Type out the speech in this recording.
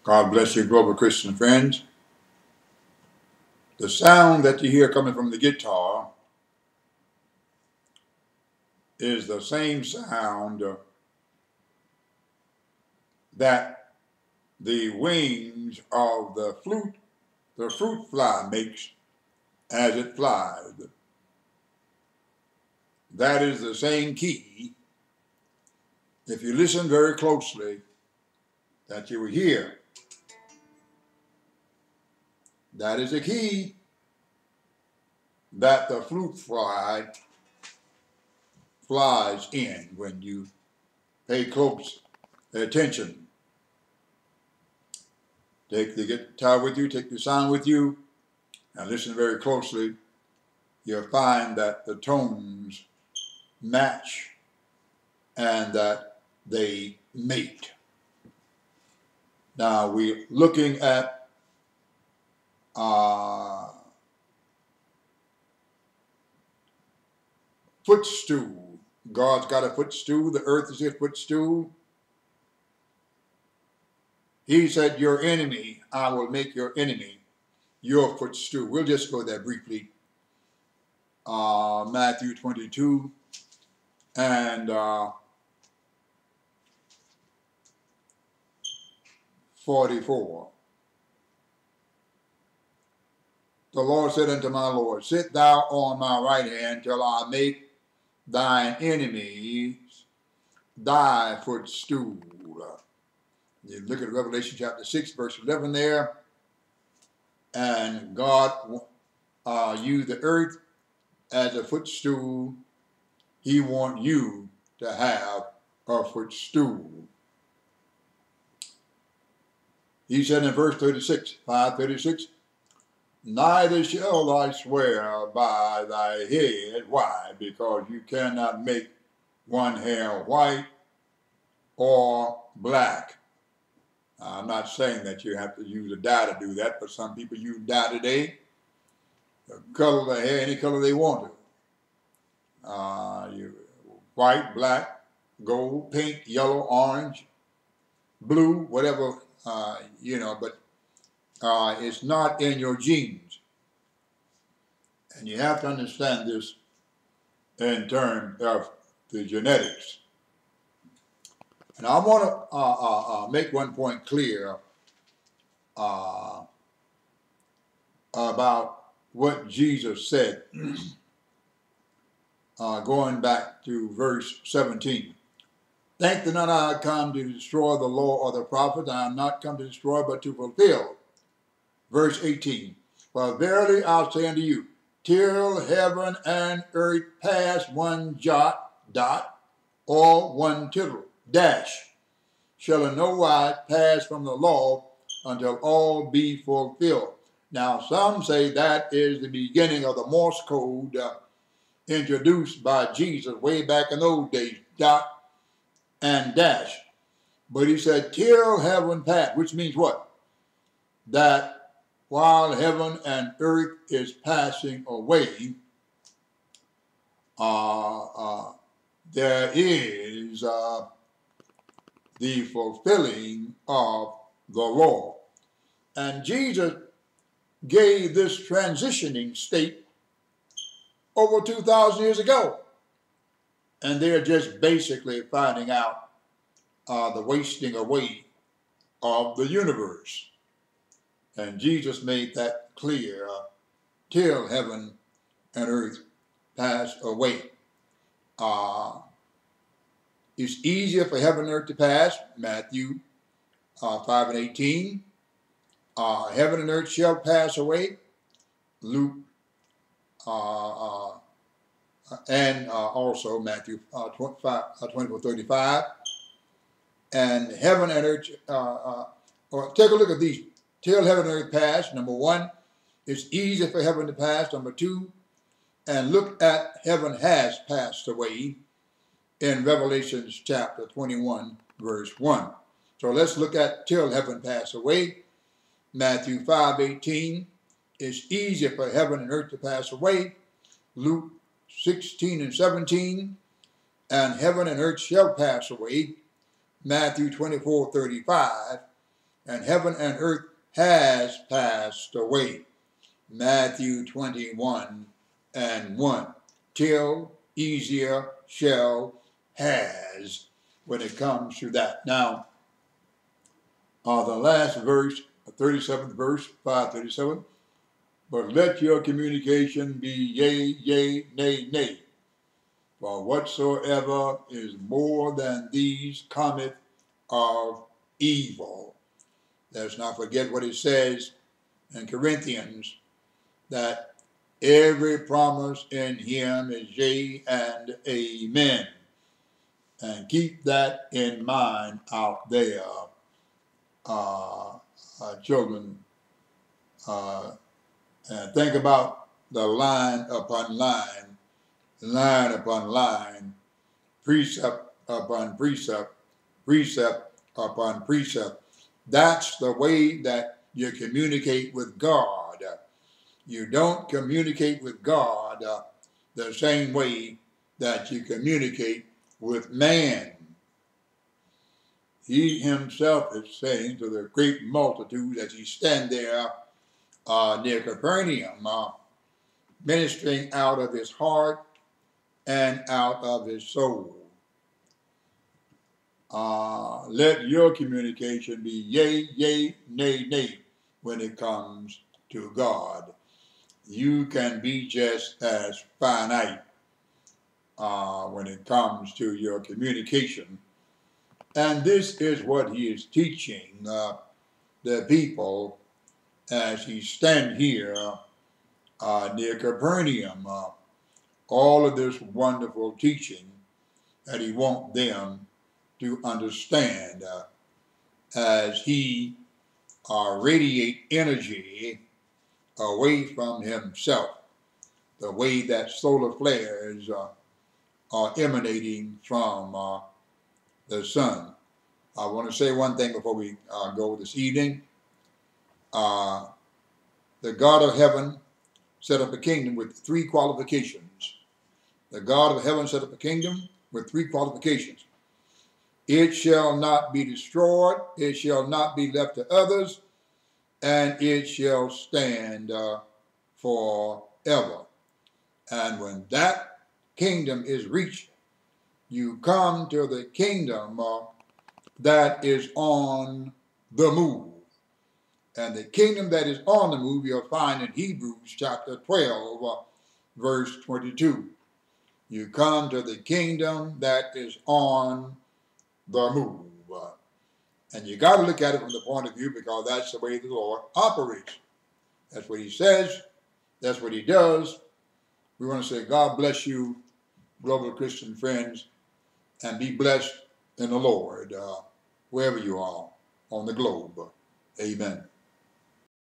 God bless you, global Christian friends. The sound that you hear coming from the guitar is the same sound that the wings of the fruit fly makes as it flies. That is the same key, if you listen very closely, that you will hear. That is the key that the fruit fly flies in when you pay close attention. Take the guitar with you, take the sound with you, and listen very closely. You'll find that the tones match and that they mate. Now we're looking at footstool. God's got a footstool. The earth is his footstool. He said, your enemy, I will make your enemy your footstool. We'll just go there briefly. Matthew 22 and 44. The Lord said unto my Lord, sit thou on my right hand till I make thine enemies thy footstool. You look at Revelation chapter 6, verse 11 there. And God used the earth as a footstool. He wants you to have a footstool. He said in verse 36, 5:36, neither shall I swear by thy head. Why? Because you cannot make one hair white or black. I'm not saying that you have to use a dye to do that, but some people use dye today. Color the hair any color they want to. White, black, gold, pink, yellow, orange, blue, whatever, but it's not in your genes. And you have to understand this in terms of the genetics. And I want to make one point clear about what Jesus said, going back to verse 17. Think that not I come to destroy the law or the prophets. I am not come to destroy, but to fulfill. Verse 18. For verily I say unto you, till heaven and earth pass one jot, dot, or one tittle, dash, shall in no wise pass from the law until all be fulfilled. Now some say that is the beginning of the Morse code introduced by Jesus way back in those days, dot and dash. But he said till heaven pass, which means what? That while heaven and earth is passing away, there is the fulfilling of the law. And Jesus gave this transitioning state over 2,000 years ago. And they're just basically finding out the wasting away of the universe. And Jesus made that clear till heaven and earth pass away. It's easier for heaven and earth to pass, Matthew 5:18. Heaven and earth shall pass away, Luke, and also Matthew 24:35. And heaven and earth, or take a look at these. Till heaven and earth pass, number one, it's easy for heaven to pass, number two, and look at heaven has passed away in Revelation chapter 21, verse 1. So let's look at till heaven pass away, Matthew 5:18, It's easier for heaven and earth to pass away. Luke 16 and 17. And heaven and earth shall pass away. Matthew 24:35. And heaven and earth has passed away. Matthew 21 and 1. Till, easier, shall, has, when it comes to that. Now, the last verse, 37th verse, 537. But let your communication be yea, yea, nay, nay. For whatsoever is more than these cometh of evil. Let's not forget what it says in Corinthians, that every promise in him is yea and amen. And keep that in mind out there, children. And think about the line upon line upon line, precept upon precept, precept upon precept. That's the way that you communicate with God. You don't communicate with God the same way that you communicate with man. He himself is saying to the great multitude as he stand there near Capernaum, ministering out of his heart and out of his soul. Let your communication be yea, yea, nay, nay when it comes to God. You can be just as finite when it comes to your communication. And this is what he is teaching the people as he stand here near Capernaum. All of this wonderful teaching that he wants them to understand as he radiate energy away from himself, the way that solar flares are emanating from the sun. I want to say one thing before we go this evening. The God of heaven set up a kingdom with 3 qualifications. The God of heaven set up a kingdom with 3 qualifications. It shall not be destroyed, it shall not be left to others, and it shall stand forever. And when that kingdom is reached, you come to the kingdom that is on the move. And the kingdom that is on the move you'll find in Hebrews chapter 12, verse 22. You come to the kingdom that is on the move. And you got to look at it from the point of view because that's the way the Lord operates. That's what he says. That's what he does. We want to say, God bless you, global Christian friends, and be blessed in the Lord, wherever you are on the globe. Amen.